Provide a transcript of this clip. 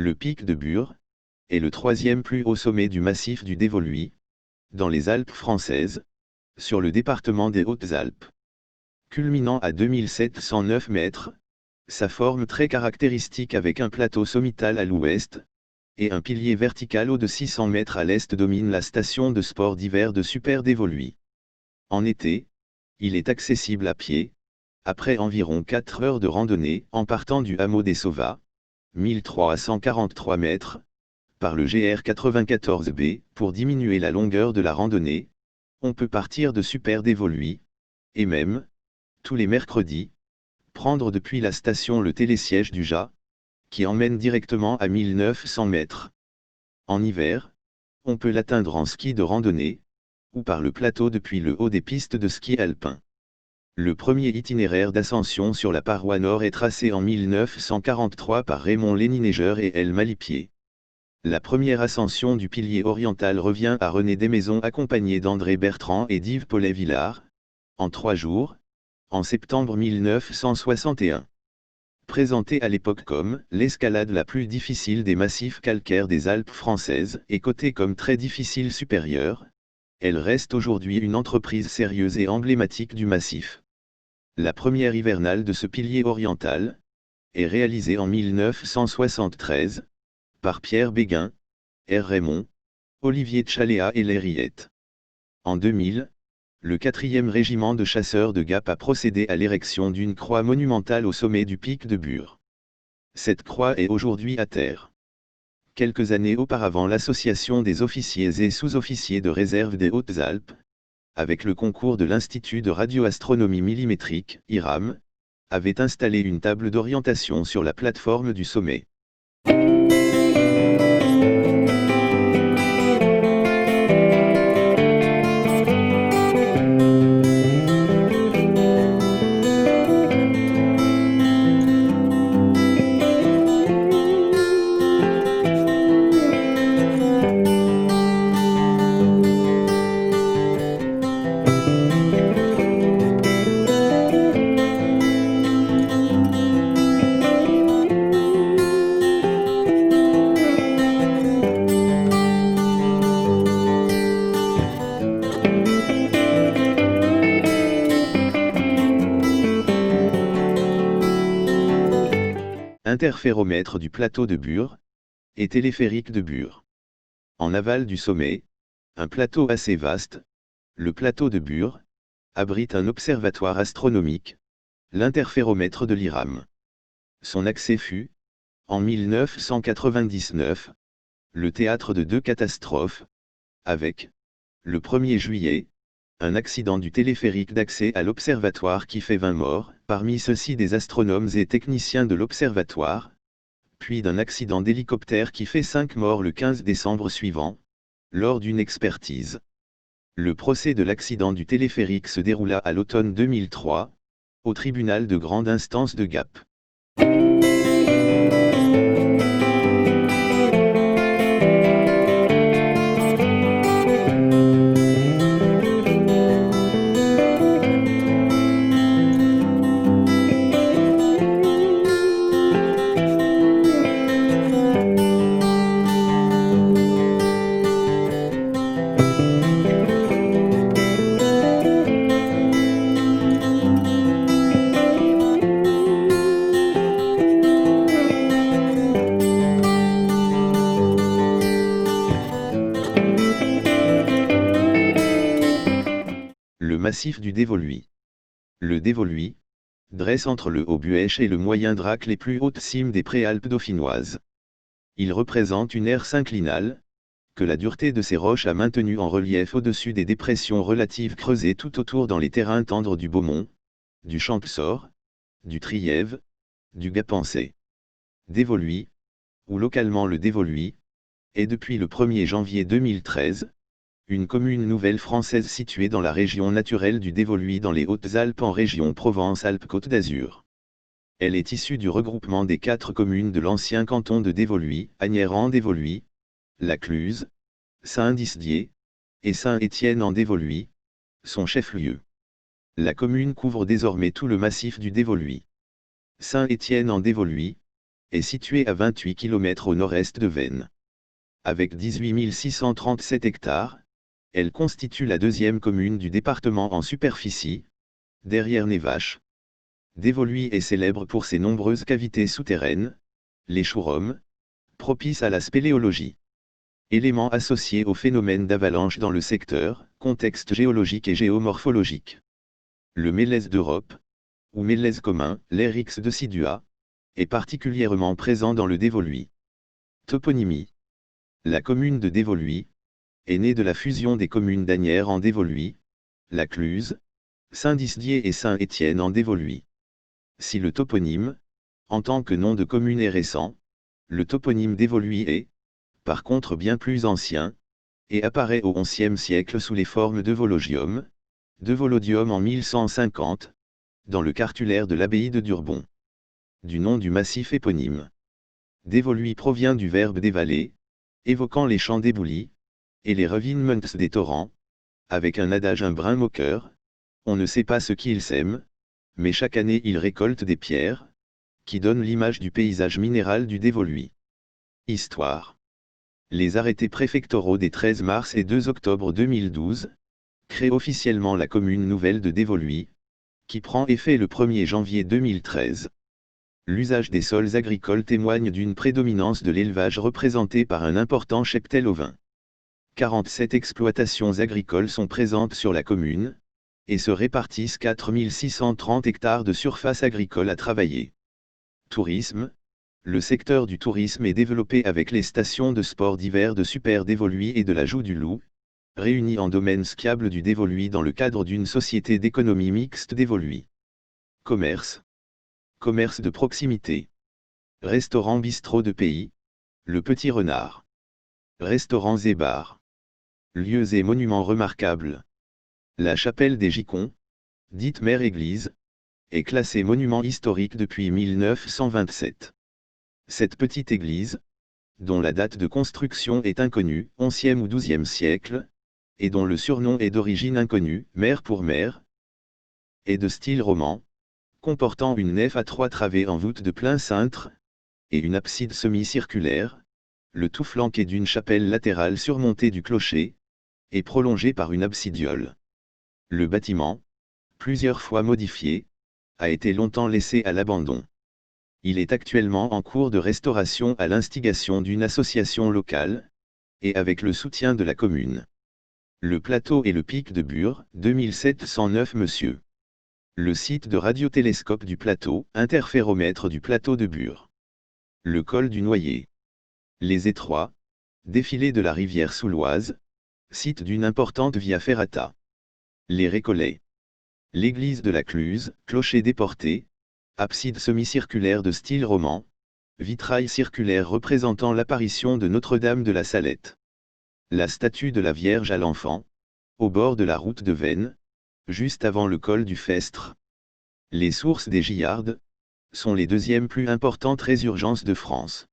Le pic de Bure est le troisième plus haut sommet du massif du Dévoluy, dans les Alpes françaises, sur le département des Hautes-Alpes. Culminant à 2709 mètres, sa forme très caractéristique avec un plateau sommital à l'ouest, et un pilier vertical haut de 600 mètres à l'est domine la station de sport d'hiver de Super Dévoluy. En été, il est accessible à pied, après environ 4 heures de randonnée en partant du hameau des Sauvats, 1343 mètres, par le GR 94B, pour diminuer la longueur de la randonnée, on peut partir de Super Dévoluy, et même, tous les mercredis, prendre depuis la station le télésiège du JA, qui emmène directement à 1900 mètres. En hiver, on peut l'atteindre en ski de randonnée, ou par le plateau depuis le haut des pistes de ski alpin. Le premier itinéraire d'ascension sur la paroi nord est tracé en 1943 par Raymond Lénineigeur et L. Malipier. La première ascension du pilier oriental revient à René Desmaisons accompagné d'André Bertrand et d'Yves Paulet-Villard, en 3 jours, en septembre 1961. Présentée à l'époque comme l'escalade la plus difficile des massifs calcaires des Alpes françaises et cotée comme très difficile supérieure, elle reste aujourd'hui une entreprise sérieuse et emblématique du massif. La première hivernale de ce pilier oriental est réalisée en 1973 par Pierre Béguin, R. Raymond, Olivier Tchaléa et Lériette. En 2000, le 4e régiment de chasseurs de Gap a procédé à l'érection d'une croix monumentale au sommet du pic de Bure. Cette croix est aujourd'hui à terre. Quelques années auparavant, l'association des officiers et sous-officiers de réserve des Hautes-Alpes, avec le concours de l'Institut de radioastronomie millimétrique, IRAM, avait installé une table d'orientation sur la plateforme du sommet. Interféromètre du plateau de Bure, et téléphérique de Bure. En aval du sommet, un plateau assez vaste, le plateau de Bure, abrite un observatoire astronomique, l'interféromètre de l'IRAM. Son accès fut, en 1999, le théâtre de 2 catastrophes, avec, le 1er juillet, un accident du téléphérique d'accès à l'observatoire qui fait 20 morts, parmi ceux-ci des astronomes et techniciens de l'observatoire, puis d'un accident d'hélicoptère qui fait 5 morts le 15 décembre suivant, lors d'une expertise. Le procès de l'accident du téléphérique se déroula à l'automne 2003, au tribunal de grande instance de Gap. Le massif du Dévoluy. Le Dévoluy dresse entre le Haut-Buëch et le Moyen-Drac les plus hautes cimes des préalpes dauphinoises. Il représente une aire synclinale, que la dureté de ses roches a maintenue en relief au-dessus des dépressions relatives creusées tout autour dans les terrains tendres du Beaumont, du Champsaur, du Trièves, du Gapençais. Dévoluy, ou localement le Dévoluy, est depuis le 1er janvier 2013, une commune nouvelle française située dans la région naturelle du Dévoluy dans les Hautes-Alpes en région Provence-Alpes-Côte d'Azur. Elle est issue du regroupement des 4 communes de l'ancien canton de Dévoluy, Agnéran-Dévoluy, La Cluse, Saint-Dizier, et Saint-Étienne-en-Dévoluy, son chef-lieu. La commune couvre désormais tout le massif du Dévoluy. Saint-Étienne-en-Dévoluy est située à 28 km au nord-est de Veynes. Avec 18 637 hectares, elle constitue la deuxième commune du département en superficie, derrière Névache. Dévoluy est célèbre pour ses nombreuses cavités souterraines, les chourums, propices à la spéléologie. Éléments associés au phénomène d'avalanche dans le secteur, contexte géologique et géomorphologique. Le mélèze d'Europe, ou mélèze commun, l'Eryx decidua, est particulièrement présent dans le Dévoluy. Toponymie. La commune de Dévoluy est née de la fusion des communes d'Asnières en Dévoluy, la Cluse, Saint-Dizier et Saint-Étienne en Dévoluy. Si le toponyme, en tant que nom de commune est récent, le toponyme Dévoluy est, par contre bien plus ancien, et apparaît au XIe siècle sous les formes de Vologium, de Volodium en 1150, dans le cartulaire de l'abbaye de Durbon. Du nom du massif éponyme. Dévoluy provient du verbe dévaler, évoquant les champs d'éboulis, et les revinements des torrents, avec un adage un brin moqueur, on ne sait pas ce qu'ils sèment, mais chaque année ils récoltent des pierres, qui donnent l'image du paysage minéral du Dévoluy. Histoire. Les arrêtés préfectoraux des 13 mars et 2 octobre 2012 créent officiellement la commune nouvelle de Dévoluy, qui prend effet le 1er janvier 2013. L'usage des sols agricoles témoigne d'une prédominance de l'élevage représenté par un important cheptel ovin. 47 exploitations agricoles sont présentes sur la commune, et se répartissent 4 630 hectares de surface agricole à travailler. Tourisme. Le secteur du tourisme est développé avec les stations de sport d'hiver de Super Dévoluy et de la Joux du Loup, réunies en domaine skiable du Dévoluy dans le cadre d'une société d'économie mixte Dévoluy. Commerce. Commerce de proximité. Restaurant bistrot de pays, le Petit Renard. Restaurants et bars. Lieux et monuments remarquables. La chapelle des Gicons, dite mère-église, est classée monument historique depuis 1927. Cette petite église, dont la date de construction est inconnue, 11e ou 12e siècle, et dont le surnom est d'origine inconnue, mère pour mère, est de style roman, comportant une nef à 3 travées en voûte de plein cintre, et une abside semi-circulaire, le tout flanqué d'une chapelle latérale surmontée du clocher, et prolongée par une absidiole. Le bâtiment, plusieurs fois modifié, a été longtemps laissé à l'abandon. Il est actuellement en cours de restauration à l'instigation d'une association locale, et avec le soutien de la commune. Le plateau et le pic de Bure, 2709 Monsieur. Le site de radiotélescope du plateau, interféromètre du plateau de Bure. Le col du Noyer. Les étroits, défilés de la rivière Souloise, site d'une importante via ferrata. Les Récollets. L'église de la Cluse, clocher déporté, abside semi-circulaire de style roman, vitrail circulaire représentant l'apparition de Notre-Dame de la Salette. La statue de la Vierge à l'Enfant, au bord de la route de Veynes, juste avant le col du Festre. Les sources des Gillardes sont les deuxièmes plus importantes résurgences de France.